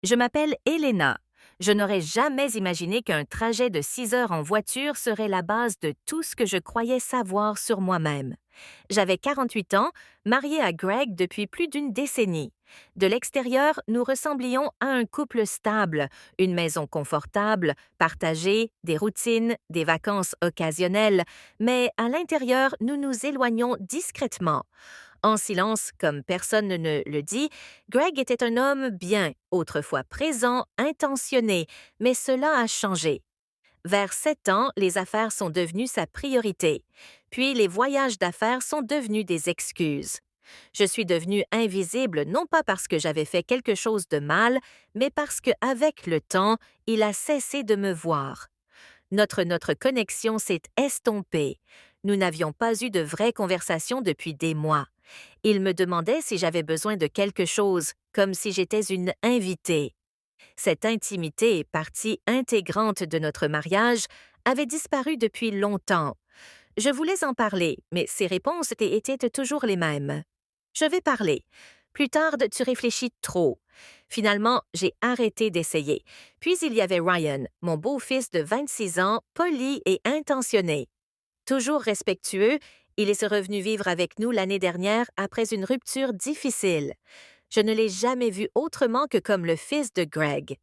Je m'appelle Elena. Je n'aurais jamais imaginé qu'un trajet de 6 heures en voiture serait la base de tout ce que je croyais savoir sur moi-même. J'avais 48 ans, mariée à Greg depuis plus d'une décennie. De l'extérieur, nous ressemblions à un couple stable, une maison confortable, partagée, des routines, des vacances occasionnelles, mais à l'intérieur, nous nous éloignions discrètement. En silence, comme personne ne le dit, Greg était un homme bien, autrefois présent, intentionné, mais cela a changé. Vers 7 ans, les affaires sont devenues sa priorité. Puis les voyages d'affaires sont devenus des excuses. Je suis devenue invisible non pas parce que j'avais fait quelque chose de mal, mais parce qu'avec le temps, il a cessé de me voir. Notre connexion s'est estompée. Nous n'avions pas eu de vraie conversation depuis des mois. Il me demandait si j'avais besoin de quelque chose, comme si j'étais une invitée. Cette intimité, partie intégrante de notre mariage, avait disparu depuis longtemps. Je voulais en parler, mais ses réponses étaient toujours les mêmes. Je vais parler. Plus tard, tu réfléchis trop. Finalement, j'ai arrêté d'essayer. Puis il y avait Ryan, mon beau-fils de 26 ans, poli et intentionné. Toujours respectueux, il est revenu vivre avec nous l'année dernière après une rupture difficile. Je ne l'ai jamais vu autrement que comme le fils de Greg.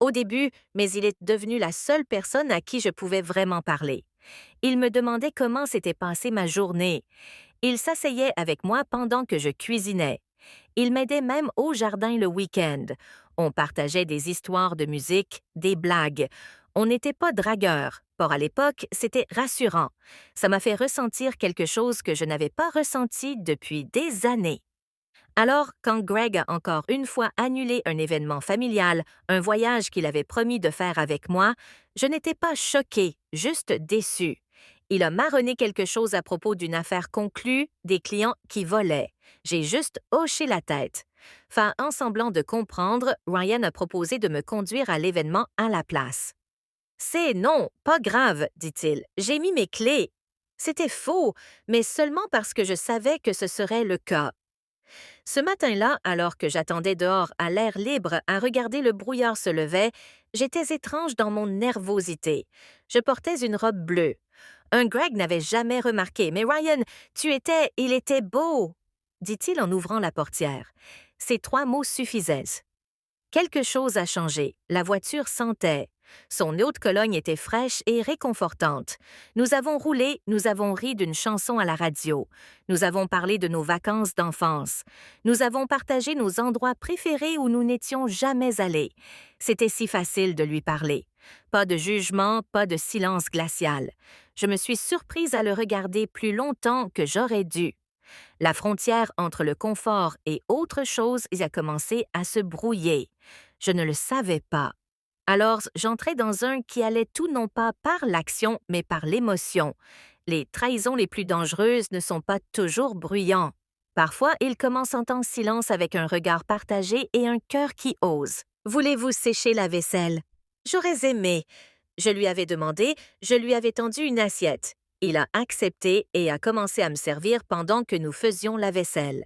Au début, mais il est devenu la seule personne à qui je pouvais vraiment parler. Il me demandait comment s'était passée ma journée. Il s'asseyait avec moi pendant que je cuisinais. Il m'aidait même au jardin le week-end. On partageait des histoires de musique, des blagues. On n'était pas dragueurs. Pour à l'époque, c'était rassurant. Ça m'a fait ressentir quelque chose que je n'avais pas ressenti depuis des années. Alors, quand Greg a encore une fois annulé un événement familial, un voyage qu'il avait promis de faire avec moi, je n'étais pas choquée, juste déçue. Il a marronné quelque chose à propos d'une affaire conclue, des clients qui volaient. J'ai juste hoché la tête. En semblant de comprendre, Ryan a proposé de me conduire à l'événement à la place. C'est non, pas grave, dit-il. J'ai mis mes clés. C'était faux, mais seulement parce que je savais que ce serait le cas. Ce matin-là, alors que j'attendais dehors à l'air libre à regarder le brouillard se lever, j'étais étrange dans mon nervosité. Je portais une robe bleue. Un Greg n'avait jamais remarqué, mais Ryan, il était beau, dit-il en ouvrant la portière. Ces 3 mots suffisaient. Quelque chose a changé. La voiture sentait. Son eau de Cologne était fraîche et réconfortante. Nous avons roulé, nous avons ri d'une chanson à la radio. Nous avons parlé de nos vacances d'enfance. Nous avons partagé nos endroits préférés où nous n'étions jamais allés. C'était si facile de lui parler. Pas de jugement, pas de silence glacial. Je me suis surprise à le regarder plus longtemps que j'aurais dû. La frontière entre le confort et autre chose a commencé à se brouiller. Je ne le savais pas. Alors, j'entrais dans un qui allait tout non pas par l'action, mais par l'émotion. Les trahisons les plus dangereuses ne sont pas toujours bruyants. Parfois, ils commencent en silence avec un regard partagé et un cœur qui ose. « Voulez-vous sécher la vaisselle? » J'aurais aimé. Je lui avais demandé, je lui avais tendu une assiette. Il a accepté et a commencé à me servir pendant que nous faisions la vaisselle.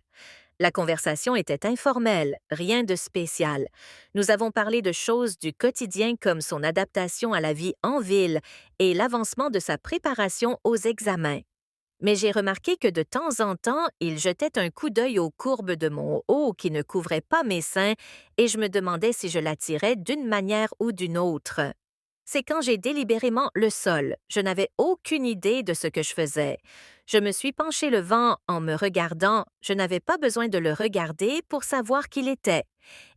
La conversation était informelle, rien de spécial. Nous avons parlé de choses du quotidien comme son adaptation à la vie en ville et l'avancement de sa préparation aux examens. Mais j'ai remarqué que de temps en temps, il jetait un coup d'œil aux courbes de mon haut qui ne couvraient pas mes seins et je me demandais si je l'attirais d'une manière ou d'une autre. C'est quand j'ai délibérément le sol. Je n'avais aucune idée de ce que je faisais. Je me suis penché le vent en me regardant. Je n'avais pas besoin de le regarder pour savoir qui il était.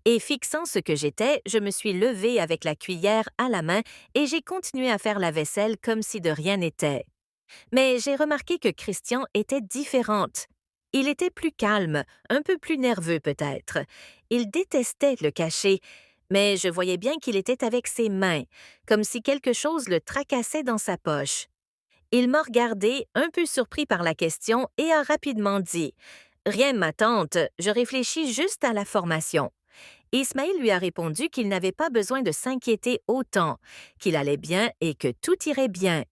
Et fixant ce que j'étais, je me suis levée avec la cuillère à la main et j'ai continué à faire la vaisselle comme si de rien n'était. Mais j'ai remarqué que Christian était différente. Il était plus calme, un peu plus nerveux peut-être. Il détestait le cacher, mais je voyais bien qu'il était avec ses mains, comme si quelque chose le tracassait dans sa poche. Il m'a regardé, un peu surpris par la question, et a rapidement dit « Rien, ma tante, je réfléchis juste à la formation. » Ismaël lui a répondu qu'il n'avait pas besoin de s'inquiéter autant, qu'il allait bien et que tout irait bien.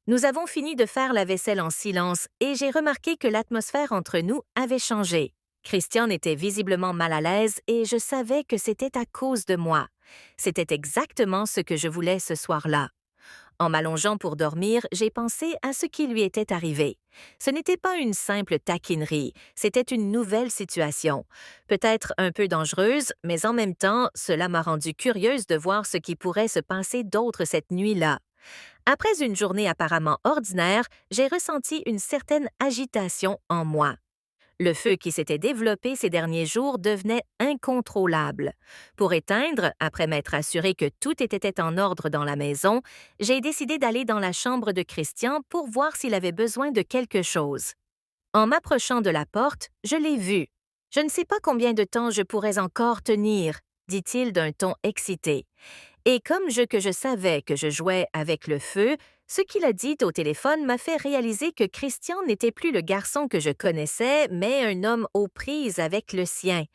Nous avons fini de faire la vaisselle en silence et j'ai remarqué que l'atmosphère entre nous avait changé. Christian était visiblement mal à l'aise et je savais que c'était à cause de moi. C'était exactement ce que je voulais ce soir-là. En m'allongeant pour dormir, j'ai pensé à ce qui lui était arrivé. Ce n'était pas une simple taquinerie, c'était une nouvelle situation. Peut-être un peu dangereuse, mais en même temps, cela m'a rendue curieuse de voir ce qui pourrait se passer d'autre cette nuit-là. Après une journée apparemment ordinaire, j'ai ressenti une certaine agitation en moi. Le feu qui s'était développé ces derniers jours devenait incontrôlable. Pour éteindre, après m'être assuré que tout était en ordre dans la maison, j'ai décidé d'aller dans la chambre de Christian pour voir s'il avait besoin de quelque chose. En m'approchant de la porte, je l'ai vu. « Je ne sais pas combien de temps je pourrais encore tenir, » dit-il d'un ton excité. Et comme que je savais que je jouais avec le feu, ce qu'il a dit au téléphone m'a fait réaliser que Christian n'était plus le garçon que je connaissais, mais un homme aux prises avec le sien.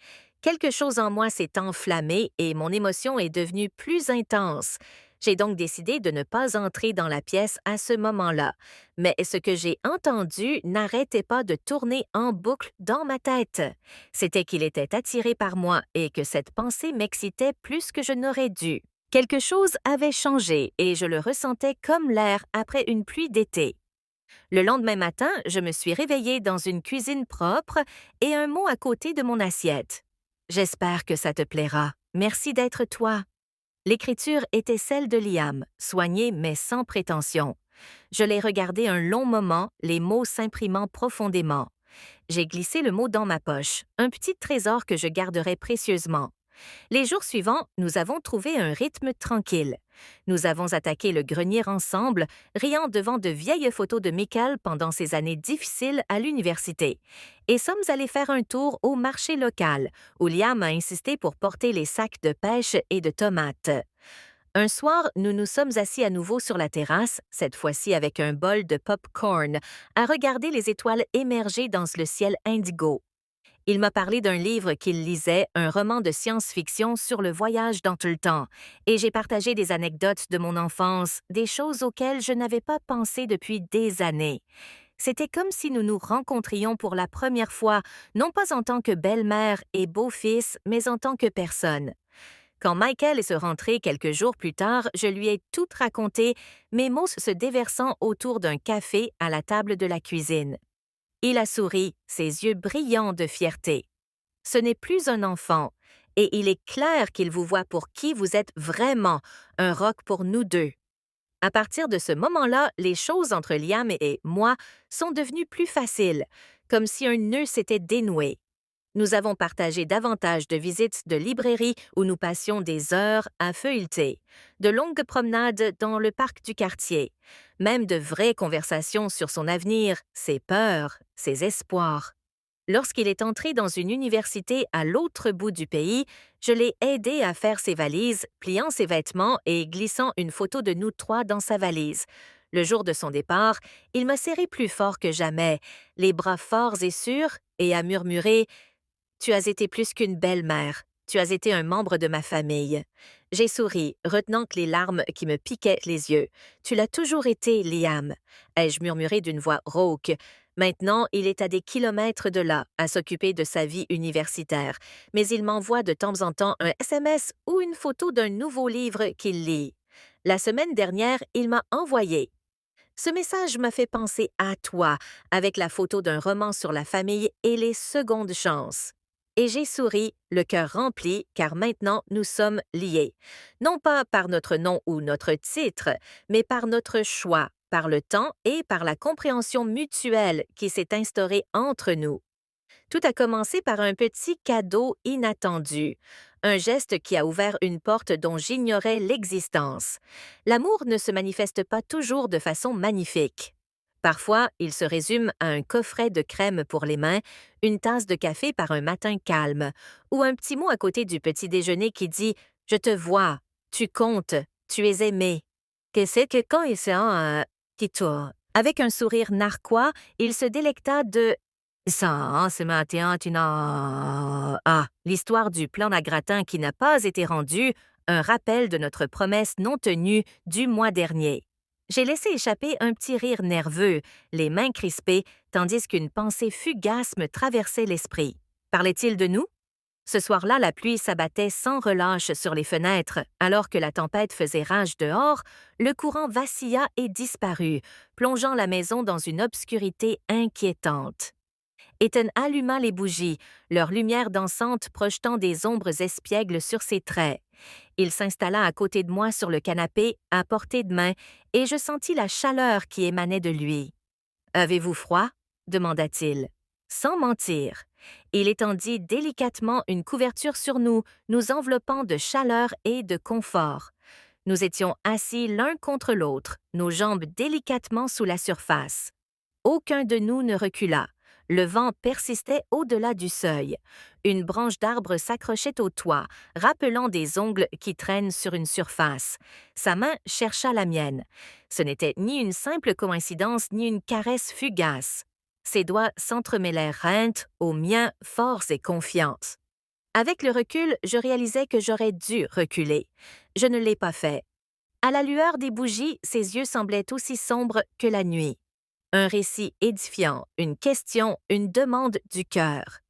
Quelque chose en moi s'est enflammé et mon émotion est devenue plus intense. J'ai donc décidé de ne pas entrer dans la pièce à ce moment-là. Mais ce que j'ai entendu n'arrêtait pas de tourner en boucle dans ma tête. C'était qu'il était attiré par moi et que cette pensée m'excitait plus que je n'aurais dû. Quelque chose avait changé et je le ressentais comme l'air après une pluie d'été. Le lendemain matin, je me suis réveillée dans une cuisine propre et un mot à côté de mon assiette. « J'espère que ça te plaira. Merci d'être toi. » L'écriture était celle de Liam, soignée mais sans prétention. Je l'ai regardé un long moment, les mots s'imprimant profondément. J'ai glissé le mot dans ma poche, un petit trésor que je garderai précieusement. Les jours suivants, nous avons trouvé un rythme tranquille. Nous avons attaqué le grenier ensemble, riant devant de vieilles photos de Michael pendant ses années difficiles à l'université, et sommes allés faire un tour au marché local, où Liam a insisté pour porter les sacs de pêche et de tomates. Un soir, nous nous sommes assis à nouveau sur la terrasse, cette fois-ci avec un bol de pop-corn, à regarder les étoiles émerger dans le ciel indigo. Il m'a parlé d'un livre qu'il lisait, un roman de science-fiction sur le voyage dans tout le temps, et j'ai partagé des anecdotes de mon enfance, des choses auxquelles je n'avais pas pensé depuis des années. C'était comme si nous nous rencontrions pour la première fois, non pas en tant que belle-mère et beau-fils, mais en tant que personne. Quand Michael est rentré quelques jours plus tard, je lui ai tout raconté, mes mots se déversant autour d'un café à la table de la cuisine. Il a souri, ses yeux brillants de fierté. Ce n'est plus un enfant, et il est clair qu'il vous voit pour qui vous êtes vraiment, un roc pour nous deux. À partir de ce moment-là, les choses entre Liam et moi sont devenues plus faciles, comme si un nœud s'était dénoué. Nous avons partagé davantage de visites de librairies où nous passions des heures à feuilleter, de longues promenades dans le parc du quartier, même de vraies conversations sur son avenir, ses peurs, ses espoirs. Lorsqu'il est entré dans une université à l'autre bout du pays, je l'ai aidé à faire ses valises, pliant ses vêtements et glissant une photo de nous trois dans sa valise. Le jour de son départ, il m'a serré plus fort que jamais, les bras forts et sûrs, et a murmuré « Tu as été plus qu'une belle-mère. Tu as été un membre de ma famille. » J'ai souri, retenant que les larmes qui me piquaient les yeux. « Tu l'as toujours été, Liam. » ai-je murmuré d'une voix rauque. Maintenant, il est à des kilomètres de là, à s'occuper de sa vie universitaire, mais il m'envoie de temps en temps un SMS ou une photo d'un nouveau livre qu'il lit. La semaine dernière, il m'a envoyé. Ce message m'a fait penser à toi, avec la photo d'un roman sur la famille et les secondes chances. Et j'ai souri, le cœur rempli, car maintenant nous sommes liés. Non pas par notre nom ou notre titre, mais par notre choix, par le temps et par la compréhension mutuelle qui s'est instaurée entre nous. Tout a commencé par un petit cadeau inattendu, un geste qui a ouvert une porte dont j'ignorais l'existence. L'amour ne se manifeste pas toujours de façon magnifique. Parfois, il se résume à un coffret de crème pour les mains, une tasse de café par un matin calme, ou un petit mot à côté du petit déjeuner qui dit « Je te vois, tu comptes, tu es aimé ». Que c'est que quand il s'est qui tourne. Avec un sourire narquois, il se délecta de ça, ce matin, tu n'as... Ah, l'histoire du plan à gratin qui n'a pas été rendu, un rappel de notre promesse non tenue du mois dernier. J'ai laissé échapper un petit rire nerveux, les mains crispées, tandis qu'une pensée fugace me traversait l'esprit. Parlait-il de nous? Ce soir-là, la pluie s'abattait sans relâche sur les fenêtres. Alors que la tempête faisait rage dehors, le courant vacilla et disparut, plongeant la maison dans une obscurité inquiétante. Ethan alluma les bougies, leur lumière dansante projetant des ombres espiègles sur ses traits. Il s'installa à côté de moi sur le canapé, à portée de main, et je sentis la chaleur qui émanait de lui. « Avez-vous froid? » demanda-t-il. Sans mentir. Il étendit délicatement une couverture sur nous, nous enveloppant de chaleur et de confort. Nous étions assis l'un contre l'autre, nos jambes délicatement sous la surface. Aucun de nous ne recula. Le vent persistait au-delà du seuil. Une branche d'arbre s'accrochait au toit, rappelant des ongles qui traînent sur une surface. Sa main chercha la mienne. Ce n'était ni une simple coïncidence ni une caresse fugace. Ses doigts s'entremêlèrent reintes aux miens forts et confiants. Avec le recul, je réalisais que j'aurais dû reculer. Je ne l'ai pas fait. À la lueur des bougies, ses yeux semblaient aussi sombres que la nuit. Un récit édifiant, une question, une demande du cœur.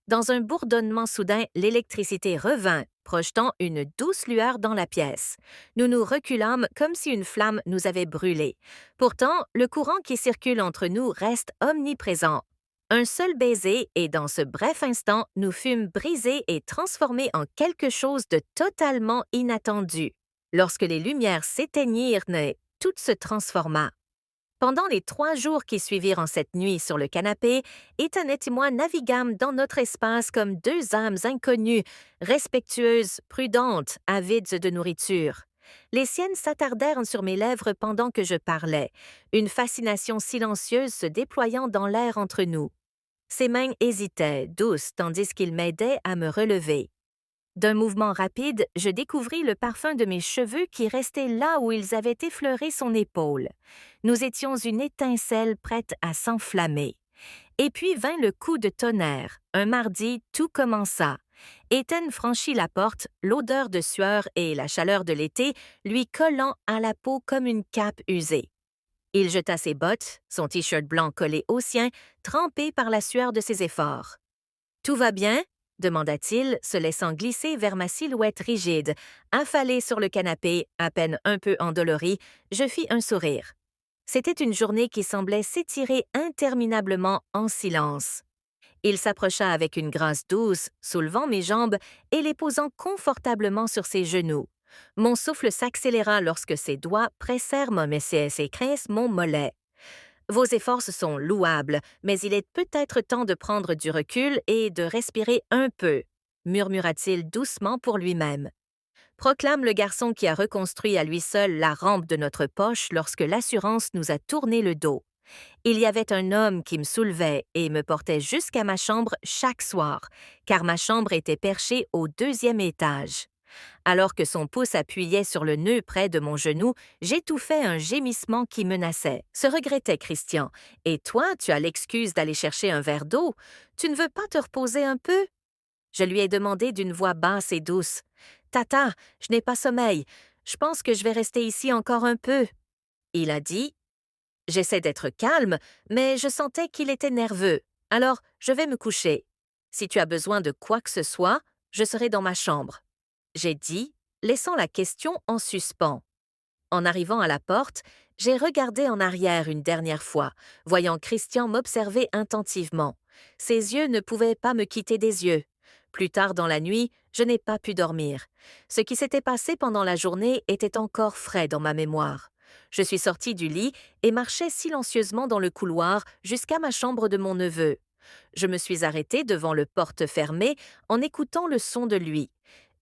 Dans un bourdonnement soudain, l'électricité revint, projetant une douce lueur dans la pièce. Nous nous reculâmes comme si une flamme nous avait brûlés. Pourtant, le courant qui circule entre nous reste omniprésent. Un seul baiser et dans ce bref instant, nous fûmes brisés et transformés en quelque chose de totalement inattendu. Lorsque les lumières s'éteignirent, tout se transforma. Pendant les 3 jours qui suivirent en cette nuit sur le canapé, Ethan et moi naviguâmes dans notre espace comme 2 âmes inconnues, respectueuses, prudentes, avides de nourriture. Les siennes s'attardèrent sur mes lèvres pendant que je parlais, une fascination silencieuse se déployant dans l'air entre nous. Ses mains hésitaient, douces, tandis qu'il m'aidait à me relever. D'un mouvement rapide, je découvris le parfum de mes cheveux qui restait là où ils avaient effleuré son épaule. Nous étions une étincelle prête à s'enflammer. Et puis vint le coup de tonnerre. Un mardi, tout commença. Ethan franchit la porte, l'odeur de sueur et la chaleur de l'été lui collant à la peau comme une cape usée. Il jeta ses bottes, son t-shirt blanc collé au sien, trempé par la sueur de ses efforts. « Tout va bien? » demanda-t-il, se laissant glisser vers ma silhouette rigide. Affalé sur le canapé, à peine un peu endolori, je fis un sourire. C'était une journée qui semblait s'étirer interminablement en silence. Il s'approcha avec une grâce douce, soulevant mes jambes et les posant confortablement sur ses genoux. Mon souffle s'accéléra lorsque ses doigts pressèrent mon mollet. Vos efforts sont louables, mais il est peut-être temps de prendre du recul et de respirer un peu, murmura-t-il doucement pour lui-même. Proclame le garçon qui a reconstruit à lui seul la rampe de notre poche lorsque l'assurance nous a tourné le dos. Il y avait un homme qui me soulevait et me portait jusqu'à ma chambre chaque soir, car ma chambre était perchée au 2e étage. Alors que son pouce appuyait sur le nœud près de mon genou, j'étouffais un gémissement qui menaçait. Se regrettait Christian. « Et toi, tu as l'excuse d'aller chercher un verre d'eau. Tu ne veux pas te reposer un peu? » Je lui ai demandé d'une voix basse et douce. « Tata, je n'ai pas sommeil. Je pense que je vais rester ici encore un peu. » Il a dit. J'essaie d'être calme, mais je sentais qu'il était nerveux. Alors, je vais me coucher. Si tu as besoin de quoi que ce soit, je serai dans ma chambre. J'ai dit, laissant la question en suspens. En arrivant à la porte, j'ai regardé en arrière une dernière fois, voyant Christian m'observer attentivement. Ses yeux ne pouvaient pas me quitter des yeux. Plus tard dans la nuit, je n'ai pas pu dormir. Ce qui s'était passé pendant la journée était encore frais dans ma mémoire. Je suis sortie du lit et marchais silencieusement dans le couloir jusqu'à ma chambre de mon neveu. Je me suis arrêtée devant le porte fermé en écoutant le son de lui.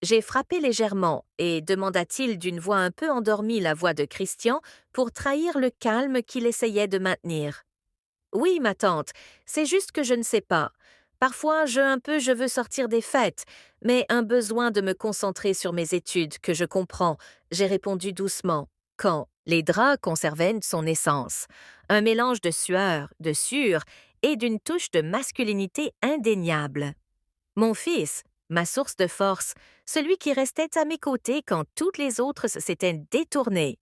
J'ai frappé légèrement et demanda-t-il d'une voix un peu endormie la voix de Christian pour trahir le calme qu'il essayait de maintenir. « Oui, ma tante, c'est juste que je ne sais pas. Parfois, je veux sortir des fêtes, mais un besoin de me concentrer sur mes études que je comprends, » j'ai répondu doucement, quand les draps conservaient son essence, un mélange de sueur, de sûre et d'une touche de masculinité indéniable. Mon fils, ma source de force, celui qui restait à mes côtés quand toutes les autres s'étaient détournées.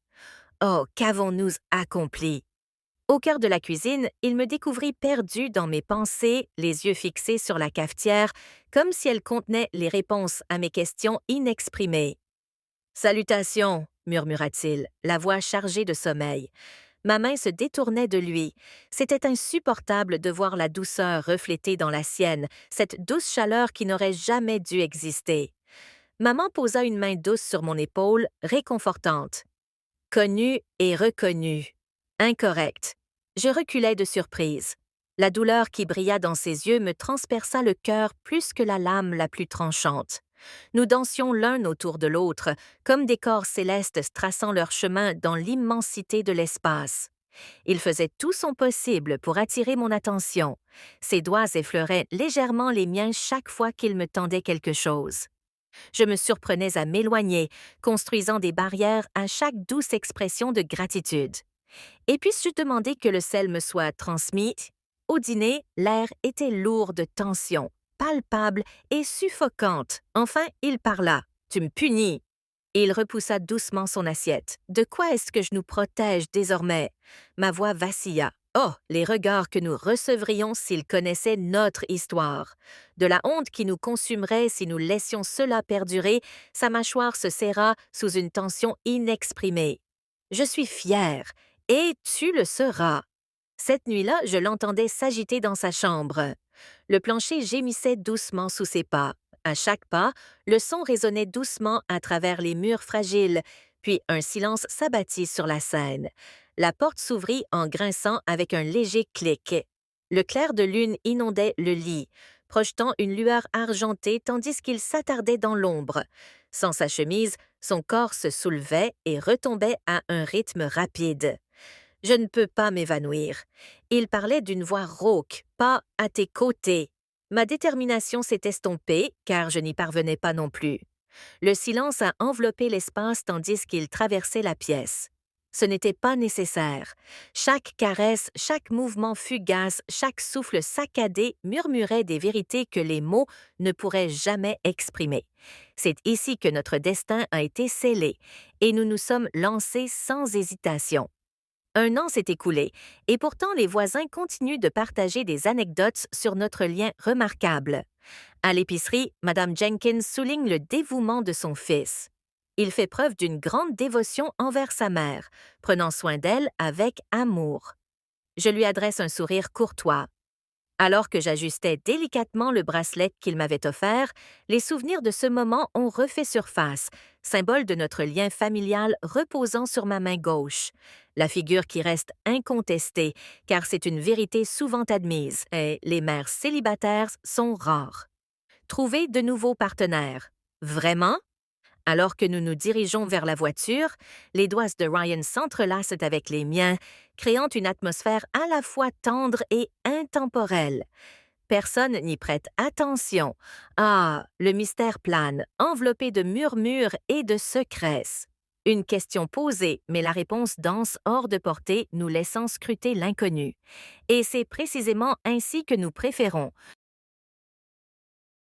Oh, qu'avons-nous accompli! Au cœur de la cuisine, il me découvrit perdu dans mes pensées, les yeux fixés sur la cafetière, comme si elle contenait les réponses à mes questions inexprimées. Salutations, murmura-t-il, la voix chargée de sommeil. Ma main se détournait de lui. C'était insupportable de voir la douceur reflétée dans la sienne, cette douce chaleur qui n'aurait jamais dû exister. Maman posa une main douce sur mon épaule, réconfortante. Connu et reconnu. Incorrect. Je reculai de surprise. La douleur qui brilla dans ses yeux me transperça le cœur plus que la lame la plus tranchante. Nous dansions l'un autour de l'autre, comme des corps célestes traçant leur chemin dans l'immensité de l'espace. Il faisait tout son possible pour attirer mon attention. Ses doigts effleuraient légèrement les miens chaque fois qu'il me tendait quelque chose. Je me surprenais à m'éloigner, construisant des barrières à chaque douce expression de gratitude. Et puis-je demander que le sel me soit transmis? Au dîner, l'air était lourd de tension, palpable et suffocante. Enfin, il parla. Tu me punis. Il repoussa doucement son assiette. De quoi est-ce que je nous protège désormais? Ma voix vacilla. Oh, les regards que nous recevrions s'ils connaissaient notre histoire. De la honte qui nous consumerait si nous laissions cela perdurer, sa mâchoire se serra sous une tension inexprimée. Je suis fière, et tu le seras. Cette nuit-là, je l'entendais s'agiter dans sa chambre. Le plancher gémissait doucement sous ses pas. À chaque pas, le son résonnait doucement à travers les murs fragiles, puis un silence s'abattit sur la scène. La porte s'ouvrit en grinçant avec un léger clic. Le clair de lune inondait le lit, projetant une lueur argentée tandis qu'il s'attardait dans l'ombre. Sans sa chemise, son corps se soulevait et retombait à un rythme rapide. Je ne peux pas m'évanouir. Il parlait d'une voix rauque, pas à tes côtés. Ma détermination s'est estompée, car je n'y parvenais pas non plus. Le silence a enveloppé l'espace tandis qu'il traversait la pièce. Ce n'était pas nécessaire. Chaque caresse, chaque mouvement fugace, chaque souffle saccadé murmurait des vérités que les mots ne pourraient jamais exprimer. C'est ici que notre destin a été scellé, et nous nous sommes lancés sans hésitation. Un an s'est écoulé, et pourtant les voisins continuent de partager des anecdotes sur notre lien remarquable. À l'épicerie, Madame Jenkins souligne le dévouement de son fils. Il fait preuve d'une grande dévotion envers sa mère, prenant soin d'elle avec amour. Je lui adresse un sourire courtois. Alors que j'ajustais délicatement le bracelet qu'il m'avait offert, les souvenirs de ce moment ont refait surface, symbole de notre lien familial reposant sur ma main gauche. La figure qui reste incontestée, car c'est une vérité souvent admise, et les mères célibataires sont rares. Trouver de nouveaux partenaires. Vraiment? Alors que nous nous dirigeons vers la voiture, les doigts de Ryan s'entrelacent avec les miens, créant une atmosphère à la fois tendre et intemporelle. Personne n'y prête attention. Ah, le mystère plane, enveloppé de murmures et de secrets. Une question posée, mais la réponse danse hors de portée, nous laissant scruter l'inconnu. Et c'est précisément ainsi que nous préférons.